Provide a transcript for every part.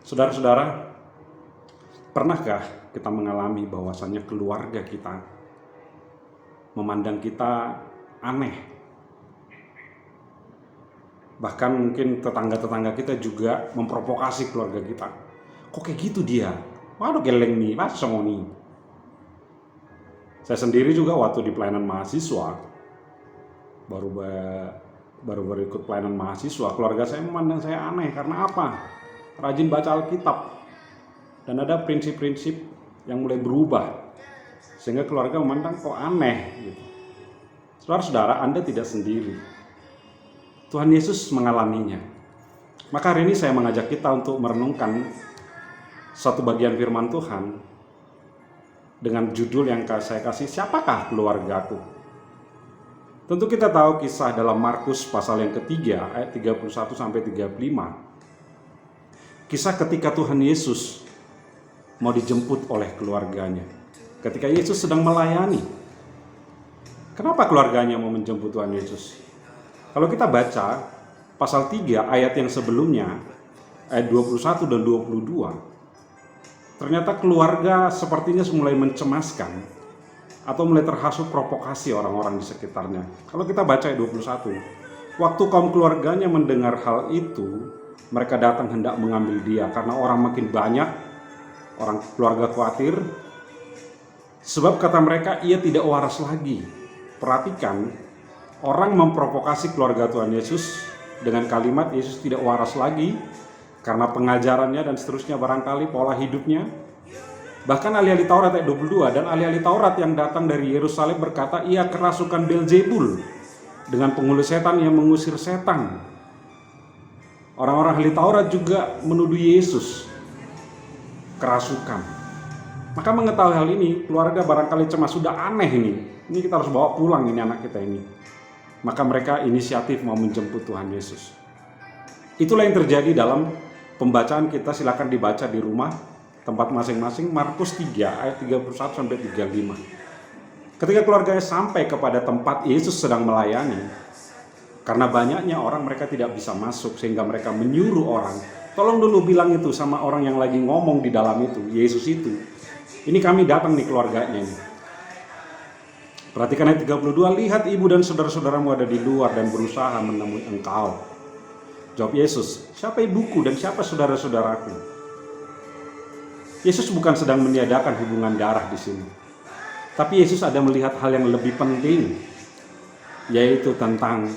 Saudara-saudara, pernahkah kita mengalami bahwasannya keluarga kita memandang kita aneh? Bahkan mungkin tetangga-tetangga kita juga memprovokasi keluarga kita. Kok kayak gitu dia? Waduh geleng nih, masa nih. Saya sendiri juga waktu di pelayanan mahasiswa, baru ikut pelayanan mahasiswa, keluarga saya memandang saya aneh. Karena apa? Rajin baca Alkitab. Dan ada prinsip-prinsip yang mulai berubah. Sehingga keluarga memandang kok aneh gitu. Saudara-saudara, Anda tidak sendiri. Tuhan Yesus mengalaminya. Maka hari ini saya mengajak kita untuk merenungkan satu bagian firman Tuhan dengan judul yang saya kasih, siapakah keluargaku? Tentu kita tahu kisah dalam Markus pasal yang ketiga ayat 31 sampai 35. Kisah ketika Tuhan Yesus mau dijemput oleh keluarganya. Ketika Yesus sedang melayani. Kenapa keluarganya mau menjemput Tuhan Yesus? Kalau kita baca pasal 3 ayat yang sebelumnya, ayat 21 dan 22, ternyata keluarga sepertinya mulai mencemaskan atau mulai terhasut provokasi orang-orang di sekitarnya. Kalau kita baca ayat 21, waktu kaum keluarganya mendengar hal itu, mereka datang hendak mengambil dia karena orang makin banyak, orang keluarga khawatir, sebab kata mereka ia tidak waras lagi. Perhatikan, orang memprovokasi keluarga Tuhan Yesus dengan kalimat Yesus tidak waras lagi karena pengajarannya dan seterusnya, barangkali pola hidupnya. Bahkan ahli-ahli Taurat ayat 22, dan ahli-ahli Taurat yang datang dari Yerusalem berkata ia kerasukan Beelzebul, dengan penghulu setan yang mengusir setan. Orang-orang ahli Taurat juga menuduh Yesus kerasukan. Maka mengetahui hal ini, keluarga barangkali cemas, sudah aneh ini kita harus bawa pulang ini anak kita ini. Maka mereka inisiatif mau menjemput Tuhan Yesus. Itulah yang terjadi dalam pembacaan kita, silakan dibaca di rumah tempat masing-masing, Markus 3 ayat 31 sampai 35. Ketika keluarganya sampai kepada tempat Yesus sedang melayani, karena banyaknya orang mereka tidak bisa masuk, sehingga mereka menyuruh orang, tolong dulu bilang itu sama orang yang lagi ngomong di dalam itu, Yesus itu, ini kami datang nih keluarganya ini. Perhatikan ayat 32, lihat ibu dan saudara-saudaramu ada di luar dan berusaha menemui engkau. Jawab Yesus, siapa ibuku dan siapa saudara-saudaraku? Yesus bukan sedang meniadakan hubungan darah di sini. Tapi Yesus ada melihat hal yang lebih penting, yaitu tentang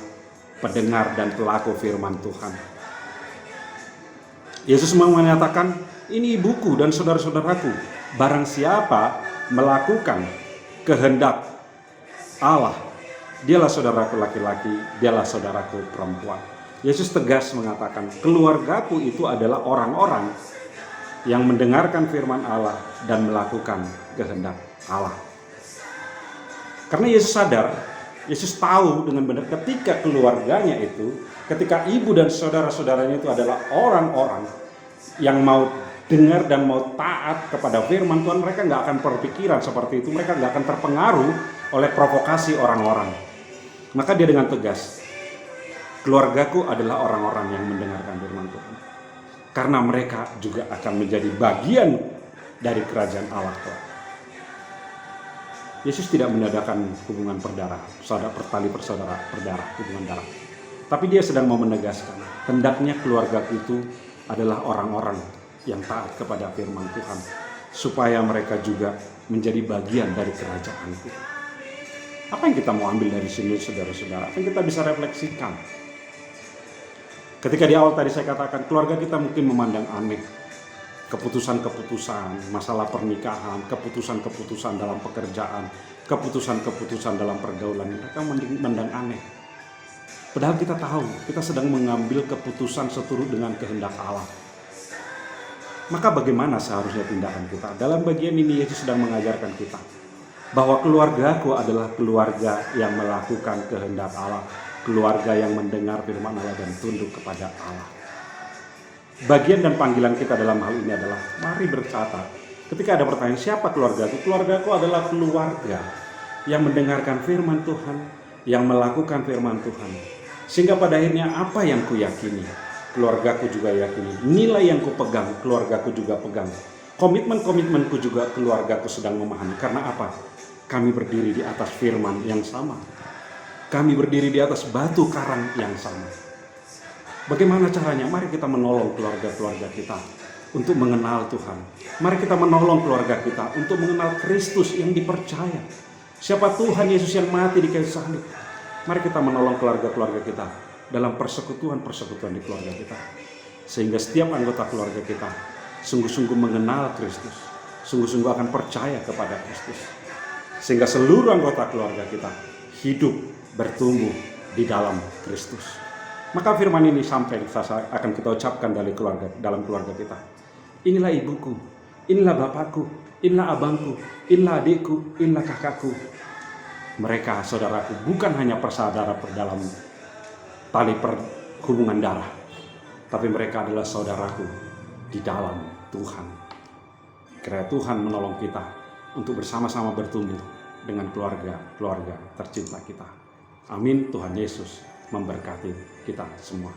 pendengar dan pelaku firman Tuhan. Yesus mau menyatakan, ini ibuku dan saudara-saudaraku. Barang siapa melakukan kehendak Allah, dialah saudaraku laki-laki, dialah saudaraku perempuan. Yesus tegas mengatakan, keluargaku itu adalah orang-orang yang mendengarkan firman Allah dan melakukan kehendak Allah. Karena Yesus sadar, Yesus tahu dengan benar ketika keluarganya itu, ketika ibu dan saudara-saudaranya itu adalah orang-orang yang mau dengar dan mau taat kepada firman Tuhan, mereka nggak akan berpikiran seperti itu, mereka nggak akan terpengaruh oleh provokasi orang-orang. Maka dia dengan tegas, keluargaku adalah orang-orang yang mendengarkan firman Tuhan, karena mereka juga akan menjadi bagian dari kerajaan Allah. Yesus tidak meniadakan hubungan berdarah, hubungan darah. Tapi dia sedang mau menegaskan, hendaknya keluarga itu adalah orang-orang yang taat kepada firman Tuhan, supaya mereka juga menjadi bagian dari kerajaanku. Apa yang kita mau ambil dari sini, saudara-saudara? Apa yang kita bisa refleksikan? Ketika di awal tadi saya katakan, keluarga kita mungkin memandang aneh keputusan-keputusan masalah pernikahan, keputusan-keputusan dalam pekerjaan, keputusan-keputusan dalam pergaulan, mereka memandang aneh. Padahal kita tahu, kita sedang mengambil keputusan seturut dengan kehendak Allah. Maka bagaimana seharusnya tindakan kita? Dalam bagian ini Yesus sedang mengajarkan kita bahwa keluargaku adalah keluarga yang melakukan kehendak Allah, keluarga yang mendengar firman Allah dan tunduk kepada Allah. Bagian dan panggilan kita dalam hal ini adalah mari berkata, ketika ada pertanyaan siapa keluargaku? Keluargaku adalah keluarga yang mendengarkan firman Tuhan, yang melakukan firman Tuhan. Sehingga pada akhirnya apa yang kuyakini? keluargaku juga yakini. Nilai yang kupegang, keluargaku juga pegang. Komitmen-komitmenku juga keluargaku sedang memahami. Karena apa? Kami berdiri di atas firman yang sama. Kami berdiri di atas batu karang yang sama. Bagaimana caranya? Mari kita menolong keluarga-keluarga kita untuk mengenal Tuhan. Mari kita menolong keluarga kita untuk mengenal Kristus yang dipercaya. Siapa Tuhan Yesus yang mati di kayu salib. Mari kita menolong keluarga-keluarga kita dalam persekutuan-persekutuan di keluarga kita. Sehingga setiap anggota keluarga kita sungguh-sungguh mengenal Kristus. Sungguh-sungguh akan percaya kepada Kristus. Sehingga seluruh anggota keluarga kita hidup bertumbuh di dalam Kristus. Maka firman ini sampai akan kita ucapkan dalam keluarga kita. Inilah ibuku, inilah bapakku, inilah abangku, inilah adikku, inilah kakakku. Mereka saudaraku bukan hanya bersaudara dalam tali hubungan darah, tapi mereka adalah saudaraku di dalam Tuhan. Kiranya Tuhan menolong kita untuk bersama-sama bertumbuh dengan keluarga tercinta kita. Amin. Tuhan Yesus memberkati kita semua.